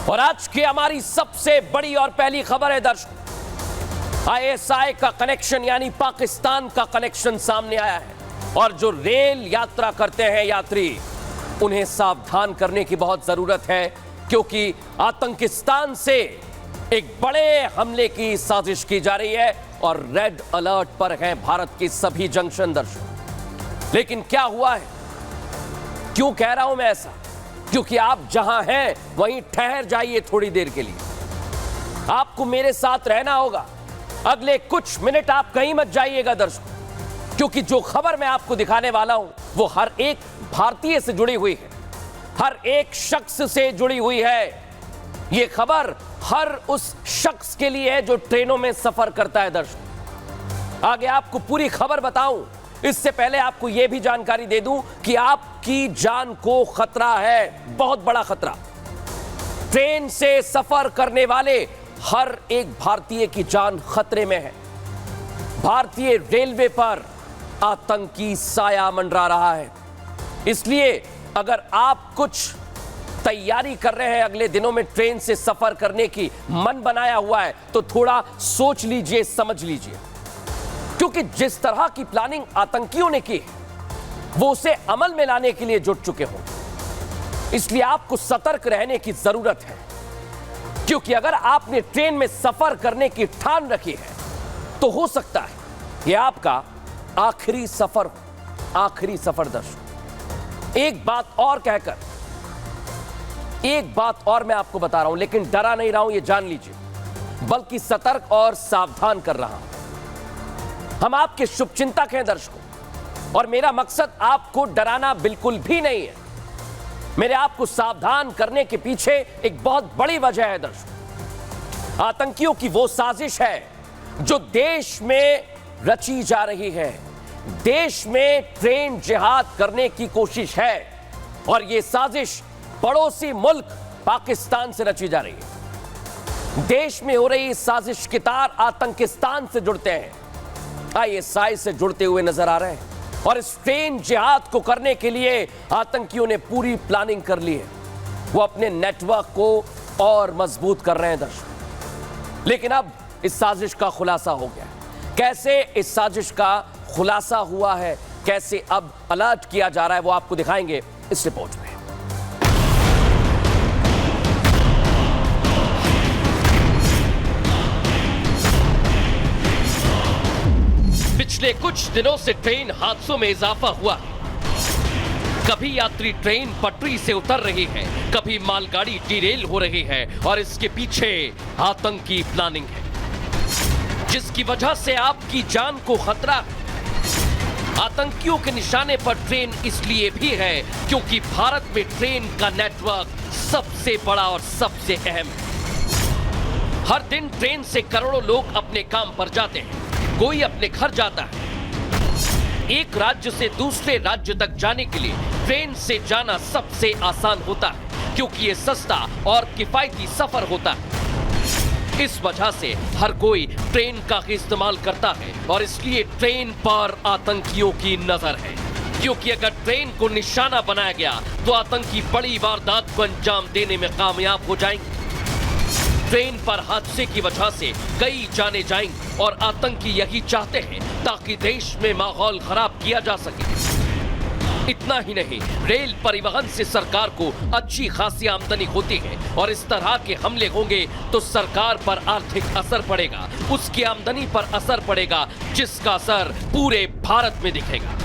और आज की हमारी सबसे बड़ी और पहली खबर है दर्शकों, आईएसआई का कनेक्शन यानी पाकिस्तान का कनेक्शन सामने आया है। और जो रेल यात्रा करते हैं यात्री, उन्हें सावधान करने की बहुत जरूरत है, क्योंकि आतंकिस्तान से एक बड़े हमले की साजिश की जा रही है और रेड अलर्ट पर हैं भारत की सभी जंक्शन दर्शकों। लेकिन क्या हुआ है, क्यों कह रहा हूं मैं ऐसा? क्योंकि आप जहां हैं वहीं ठहर जाइए थोड़ी देर के लिए। आपको मेरे साथ रहना होगा, अगले कुछ मिनट आप कहीं मत जाइएगा दर्शकों, क्योंकि जो खबर मैं आपको दिखाने वाला हूं वो हर एक भारतीय से जुड़ी हुई है, हर एक शख्स से जुड़ी हुई है। यह खबर हर उस शख्स के लिए है जो ट्रेनों में सफर करता है दर्शकों। आगे आपको पूरी खबर बताऊं, इससे पहले आपको यह भी जानकारी दे दूं कि आपकी जान को खतरा है, बहुत बड़ा खतरा। ट्रेन से सफर करने वाले हर एक भारतीय की जान खतरे में है। भारतीय रेलवे पर आतंकी साया मंडरा रहा है। इसलिए अगर आप कुछ तैयारी कर रहे हैं अगले दिनों में ट्रेन से सफर करने की, मन बनाया हुआ है, तो थोड़ा सोच लीजिए, समझ लीजिए, क्योंकि जिस तरह की प्लानिंग आतंकियों ने की वो उसे अमल में लाने के लिए जुट चुके हों। इसलिए आपको सतर्क रहने की जरूरत है, क्योंकि अगर आपने ट्रेन में सफर करने की ठान रखी है तो हो सकता है यह आपका आखिरी सफर हो, आखिरी सफर दर्शकों। एक बात और मैं आपको बता रहा हूं, लेकिन डरा नहीं रहा हूं, यह जान लीजिए, बल्कि सतर्क और सावधान कर रहा हूं। हम आपके शुभचिंतक हैं दर्शकों, और मेरा मकसद आपको डराना बिल्कुल भी नहीं है। मेरे आपको सावधान करने के पीछे एक बहुत बड़ी वजह है दर्शकों। आतंकियों की वो साजिश है जो देश में रची जा रही है। देश में ट्रेन जिहाद करने की कोशिश है, और यह साजिश पड़ोसी मुल्क पाकिस्तान से रची जा रही है। देश में हो रही इस साजिश के तार आतंकिस्तान से जुड़ते हैं, आईएसआई से जुड़ते हुए नजर आ रहे हैं। और इस ट्रेन जिहाद को करने के लिए आतंकियों ने पूरी प्लानिंग कर ली है। वो अपने नेटवर्क को और मजबूत कर रहे हैं दर्शकों। लेकिन अब इस साजिश का खुलासा हो गया। कैसे इस साजिश का खुलासा हुआ है, कैसे अब अलर्ट किया जा रहा है, वो आपको दिखाएंगे इस रिपोर्ट में। पिछले कुछ दिनों से ट्रेन हादसों में इजाफा हुआ है। कभी यात्री ट्रेन पटरी से उतर रही है, कभी मालगाड़ी डिरेल हो रही है, और इसके पीछे आतंकी प्लानिंग है, जिसकी वजह से आपकी जान को खतरा है। आतंकियों के निशाने पर ट्रेन इसलिए भी है क्योंकि भारत में ट्रेन का नेटवर्क सबसे बड़ा और सबसे अहम है। हर दिन ट्रेन से करोड़ों लोग अपने काम पर जाते हैं, कोई अपने घर जाता है। एक राज्य से दूसरे राज्य तक जाने के लिए ट्रेन से जाना सबसे आसान होता है, क्योंकि ये सस्ता और किफायती सफर होता है। इस वजह से हर कोई ट्रेन का इस्तेमाल करता है, और इसलिए ट्रेन पर आतंकियों की नजर है, क्योंकि अगर ट्रेन को निशाना बनाया गया तो आतंकी बड़ी वारदात को अंजाम देने में कामयाब हो जाएंगे। ट्रेन पर हादसे की वजह से कई जाने जाएंगे, और आतंकी यही चाहते हैं ताकि देश में माहौल खराब किया जा सके। इतना ही नहीं, रेल परिवहन से सरकार को अच्छी खासी आमदनी होती है, और इस तरह के हमले होंगे तो सरकार पर आर्थिक असर पड़ेगा, उसकी आमदनी पर असर पड़ेगा, जिसका असर पूरे भारत में दिखेगा।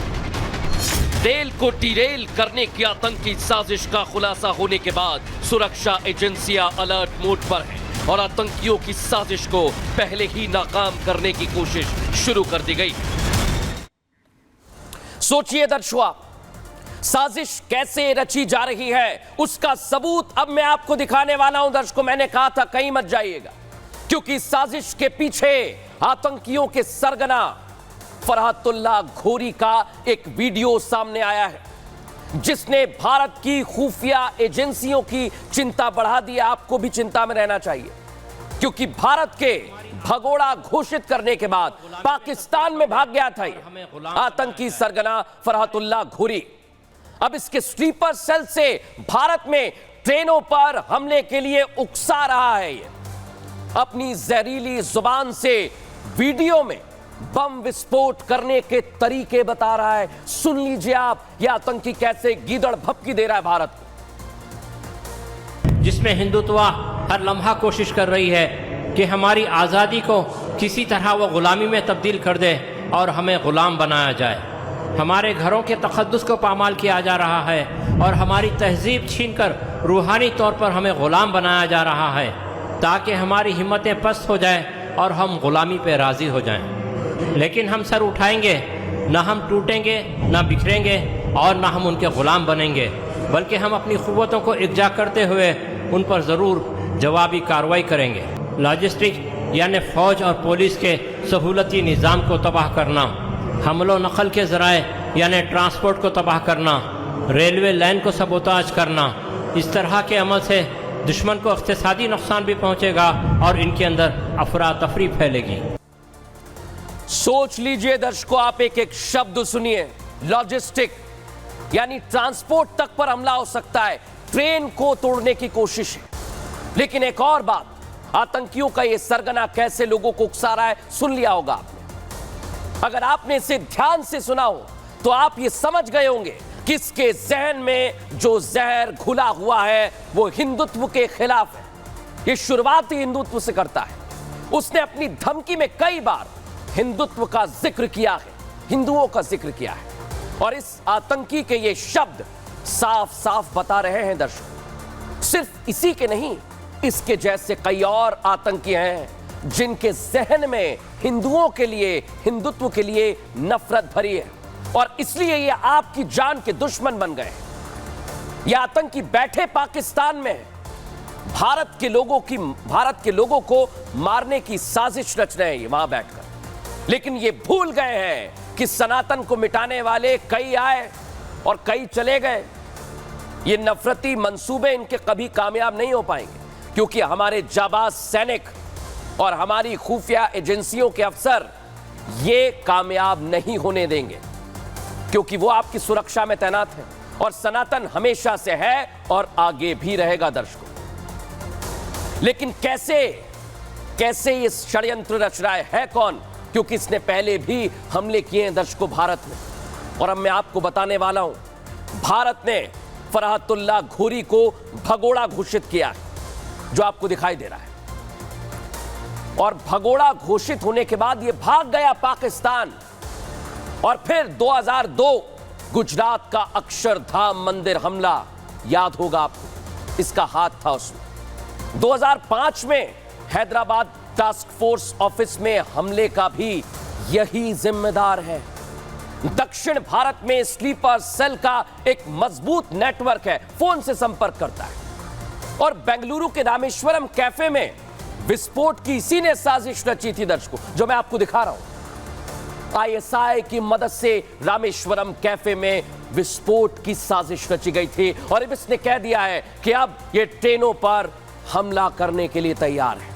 रेल को डिरेल करने की आतंकी साजिश का खुलासा होने के बाद सुरक्षा एजेंसियां अलर्ट मोड पर हैं, और आतंकियों की साजिश को पहले ही नाकाम करने की कोशिश शुरू कर दी गई। सोचिए दर्शकों, साजिश कैसे रची जा रही है, उसका सबूत अब मैं आपको दिखाने वाला हूं दर्शकों। मैंने कहा था कहीं मत जाइएगा, क्योंकि साजिश के पीछे आतंकियों के सरगना फरहतुल्लाह घोरी का एक वीडियो सामने आया है, जिसने भारत की खुफिया एजेंसियों की चिंता बढ़ा दी है। आपको भी चिंता में रहना चाहिए, क्योंकि भारत के भगोड़ा घोषित करने के बाद पाकिस्तान में भाग गया था आतंकी सरगना फरहतुल्लाह घोरी। अब इसके स्लीपर सेल से भारत में ट्रेनों पर हमले के लिए उकसा रहा है। ये अपनी जहरीली जुबान से वीडियो में बम विस्फोट करने के तरीके बता रहा है। सुन लीजिए आप, यह आतंकी कैसे गीदड़ भपकी दे रहा है भारत को, जिसमें हिंदुत्व हर लम्हा कोशिश कर रही है कि हमारी आज़ादी को किसी तरह वो गुलामी में तब्दील कर दे और हमें गुलाम बनाया जाए। हमारे घरों के तक़द्दुस को पामाल किया जा रहा है और हमारी तहजीब छीनकर रूहानी तौर पर हमें ग़ुलाम बनाया जा रहा है, ताकि हमारी हिम्मतें पस्त हो जाएं और हम ग़ुलामी पे राज़ी हो जाएं। लेकिन हम सर उठाएंगे, ना हम टूटेंगे, ना बिखरेंगे और ना हम उनके ग़ुलाम बनेंगे, बल्कि हम अपनी क़ुव्वतों को इकजा करते हुए उन पर ज़रूर जवाबी कार्रवाई करेंगे। लॉजिस्टिक यानी फ़ौज और पुलिस के सहूलती निज़ाम को तबाह करना, हमलो नकल के ज़राए यानी ट्रांसपोर्ट को तबाह करना, रेलवे लाइन को सबोताज करना, इस तरह के अमल से दुश्मन को इक़्तिसादी नुकसान भी पहुँचेगा और इनके अंदर अफरा तफरी फैलेगी। सोच लीजिए दर्शकों, आप एक एक शब्द सुनिए। लॉजिस्टिक यानी ट्रांसपोर्ट तक पर हमला हो सकता है, ट्रेन को तोड़ने की कोशिश है। लेकिन एक और बात, आतंकियों का यह सरगना कैसे लोगों को उकसा रहा है, सुन लिया होगा आपने। अगर आपने इसे ध्यान से सुना हो तो आप ये समझ गए होंगे कि इसके जहन में जो जहर घुला हुआ है वो हिंदुत्व के खिलाफ है। ये शुरुआत ही हिंदुत्व से करता है। उसने अपनी धमकी में कई बार हिंदुत्व का जिक्र किया है, हिंदुओं का जिक्र किया है, और इस आतंकी के ये शब्द साफ साफ बता रहे हैं दर्शकों, सिर्फ इसी के नहीं, इसके जैसे कई और आतंकी हैं जिनके जहन में हिंदुओं के लिए, हिंदुत्व के लिए नफरत भरी है, और इसलिए ये आपकी जान के दुश्मन बन गए। ये आतंकी बैठे पाकिस्तान में भारत के लोगों को मारने की साजिश रच रहे हैं वहां बैठकर, लेकिन ये भूल गए हैं कि सनातन को मिटाने वाले कई आए और कई चले गए। ये नफरती मंसूबे इनके कभी कामयाब नहीं हो पाएंगे, क्योंकि हमारे जाबाज सैनिक और हमारी खुफिया एजेंसियों के अफसर ये कामयाब नहीं होने देंगे, क्योंकि वो आपकी सुरक्षा में तैनात हैं और सनातन हमेशा से है और आगे भी रहेगा दर्शकों। लेकिन कैसे ये षड्यंत्र रच रहा है कौन? क्योंकि इसने पहले भी हमले किए हैं दर्शकों भारत में, और अब मैं आपको बताने वाला हूं। भारत ने फरहतुल्लाह घूरी को भगोड़ा घोषित किया है, जो आपको दिखाई दे रहा है, और भगोड़ा घोषित होने के बाद यह भाग गया पाकिस्तान। और फिर 2002 गुजरात का अक्षरधाम मंदिर हमला, याद होगा आपको, इसका हाथ था उसमें। 2005 में हैदराबाद टास्क फोर्स ऑफिस में हमले का भी यही जिम्मेदार है। दक्षिण भारत में स्लीपर सेल का एक मजबूत नेटवर्क है, फोन से संपर्क करता है। और बेंगलुरु के रामेश्वरम कैफे में विस्फोट की इसी ने साजिश रची थी दर्शकों, जो मैं आपको दिखा रहा हूं। आईएसआई की मदद से रामेश्वरम कैफे में विस्फोट की साजिश रची गई थी, और अब इसने कह दिया है कि अब ये ट्रेनों पर हमला करने के लिए तैयार है।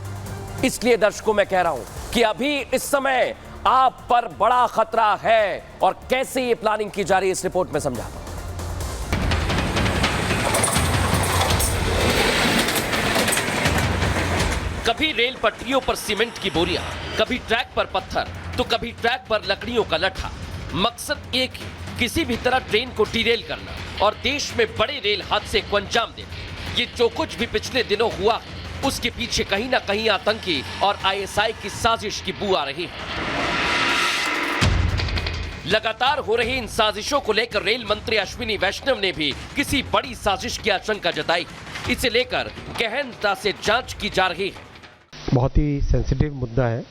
इसलिए दर्शकों मैं कह रहा हूं कि अभी इस समय आप पर बड़ा खतरा है, और कैसे ये प्लानिंग की जा रही है इस रिपोर्ट में समझाता हूं। कभी रेल पटरियों पर सीमेंट की बोरियां, कभी ट्रैक पर पत्थर, तो कभी ट्रैक पर लकड़ियों का लट्ठा। मकसद एक ही, किसी भी तरह ट्रेन को डिरेल करना और देश में बड़े रेल हादसे को अंजाम देना। ये जो कुछ भी पिछले दिनों हुआ, उसके पीछे कहीं ना कहीं आतंकी और आईएसआई की साजिश की बू आ रही है। लगातार हो रही इन साजिशों को लेकर रेल मंत्री अश्विनी वैष्णव ने भी किसी बड़ी साजिश की आशंका जताई। इसे लेकर गहनता से जांच की जा रही है। बहुत ही सेंसिटिव मुद्दा है।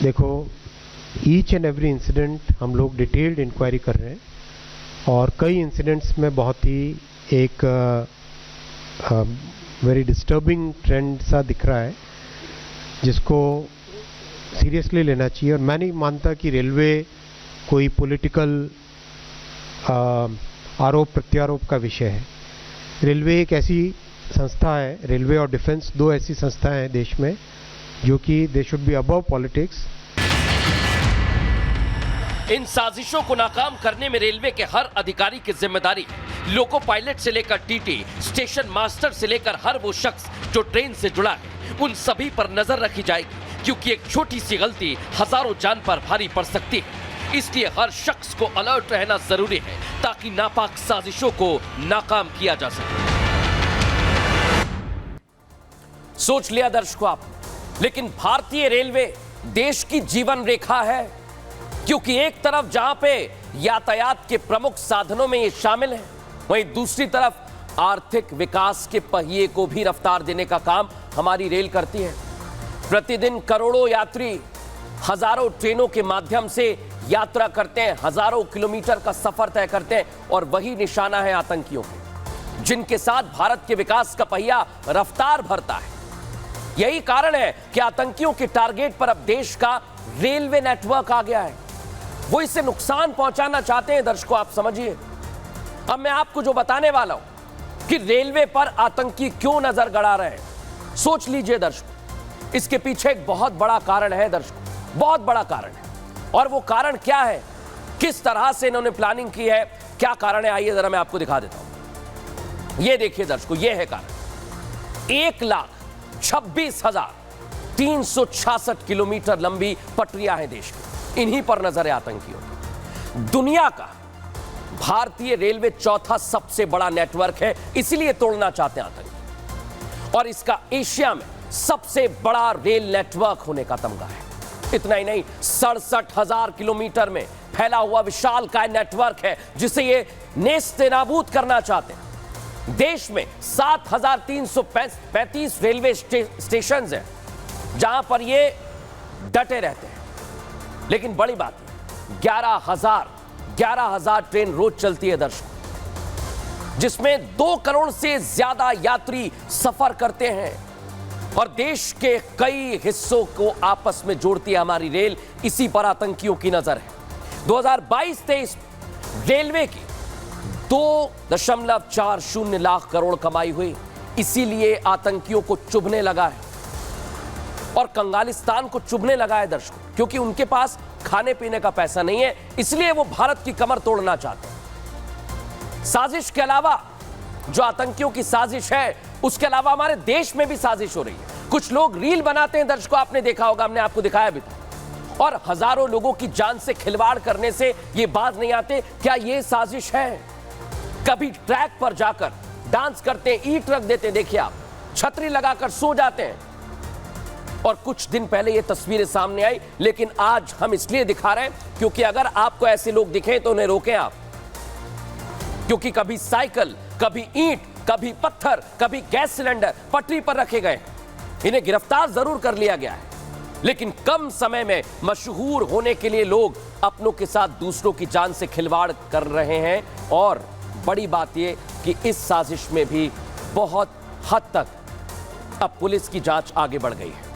देखो, ईच एंड एवरी इंसिडेंट हम लोग डिटेल्ड इंक्वायरी कर रहे हैं, और कई इंसिडेंट्स में बहुत ही एक वेरी डिस्टर्बिंग ट्रेंड सा दिख रहा है, जिसको सीरियसली लेना चाहिए। और मैं नहीं मानता कि रेलवे कोई पॉलिटिकल आरोप प्रत्यारोप का विषय है। रेलवे एक ऐसी संस्था है, रेलवे और डिफेंस दो ऐसी संस्थाएं हैं देश में जो कि they should be above politics. इन साजिशों को नाकाम करने में रेलवे के हर अधिकारी की जिम्मेदारी लोको पायलट से लेकर टीटी, स्टेशन मास्टर से लेकर हर वो शख्स जो ट्रेन से जुड़ा है, उन सभी पर नजर रखी जाएगी, क्योंकि एक छोटी सी गलती हजारों जान पर भारी पड़ सकती है। इसलिए हर शख्स को अलर्ट रहना जरूरी है ताकि नापाक साजिशों को नाकाम किया जा सके। सोच लिया दर्शकों आप, लेकिन भारतीय रेलवे देश की जीवन रेखा है, क्योंकि एक तरफ जहां पे यातायात के प्रमुख साधनों में ये शामिल है, वहीं दूसरी तरफ आर्थिक विकास के पहिए को भी रफ्तार देने का काम हमारी रेल करती है। प्रतिदिन करोड़ों यात्री हजारों ट्रेनों के माध्यम से यात्रा करते हैं, हजारों किलोमीटर का सफर तय करते हैं, और वही निशाना है आतंकियों के, जिनके साथ भारत के विकास का पहिया रफ्तार भरता है। यही कारण है कि आतंकियों के टारगेट पर अब देश का रेलवे नेटवर्क आ गया है। वो इसे नुकसान पहुंचाना चाहते हैं। दर्शकों आप समझिए, अब मैं आपको जो बताने वाला हूं कि रेलवे पर आतंकी क्यों नजर गड़ा रहे हैं, सोच लीजिए दर्शकों। इसके पीछे एक बहुत बड़ा कारण है दर्शकों, बहुत बड़ा कारण है। और वो कारण क्या है, किस तरह से इन्होंने प्लानिंग की है, क्या कारण है, आइए जरा मैं आपको दिखा देता हूं। ये देखिए दर्शकों, ये है कारण। 1,26,366 किलोमीटर लंबी पटरियां हैं देश की, इन्हीं पर नजर है आतंकियों की। दुनिया का भारतीय रेलवे चौथा सबसे बड़ा नेटवर्क है, इसलिए तोड़ना चाहते हैं आतंकी, और इसका एशिया में सबसे बड़ा रेल नेटवर्क होने का तमगा है। इतना ही नहीं, 67,000 किलोमीटर में फैला हुआ विशालकाय नेटवर्क है, जिसे ये नेस्तनाबूद करना चाहते हैं। देश में 7,335 रेलवे स्टेशन हैं जहां पर ये डटे रहते हैं। लेकिन बड़ी बात है, 11,000 ट्रेन रोज चलती है दर्शकों, जिसमें 2 करोड़ से ज्यादा यात्री सफर करते हैं, और देश के कई हिस्सों को आपस में जोड़ती है हमारी रेल। इसी पर आतंकियों की नजर है। 2022-23 रेलवे की 2.40 लाख करोड़ कमाई हुई, इसीलिए आतंकियों को चुभने लगा है, और कंगालिस्तान को चुभने लगा है दर्शकों, क्योंकि उनके पास खाने पीने का पैसा नहीं है, इसलिए वो भारत की कमर तोड़ना चाहते हैं। साजिश के अलावा, जो आतंकियों की साजिश है, उसके अलावा हमारे देश में भी साजिश हो रही है। कुछ लोग रील बनाते हैं दर्शकों, आपने देखा होगा, हमने आपको दिखाया भी था, और हजारों लोगों की जान से खिलवाड़ करने से ये बाज नहीं आते, क्या ये साजिश है? कभी ट्रैक पर जाकर डांस करते हैं, ईंट रख देते हैं, देखिए आप, छतरी लगाकर सो जाते हैं। और कुछ दिन पहले ये तस्वीरें सामने आई, लेकिन आज हम इसलिए दिखा रहे हैं क्योंकि अगर आपको ऐसे लोग दिखें तो उन्हें रोकें आप, क्योंकि कभी साइकिल, कभी ईंट, कभी पत्थर, कभी गैस सिलेंडर पटरी पर रखे गए। इन्हें गिरफ्तार जरूर कर लिया गया है, लेकिन कम समय में मशहूर होने के लिए लोग अपनों के साथ दूसरों की जान से खिलवाड़ कर रहे हैं। और बड़ी बात यह कि इस साजिश में भी बहुत हद तक अब पुलिस की जांच आगे बढ़ गई है।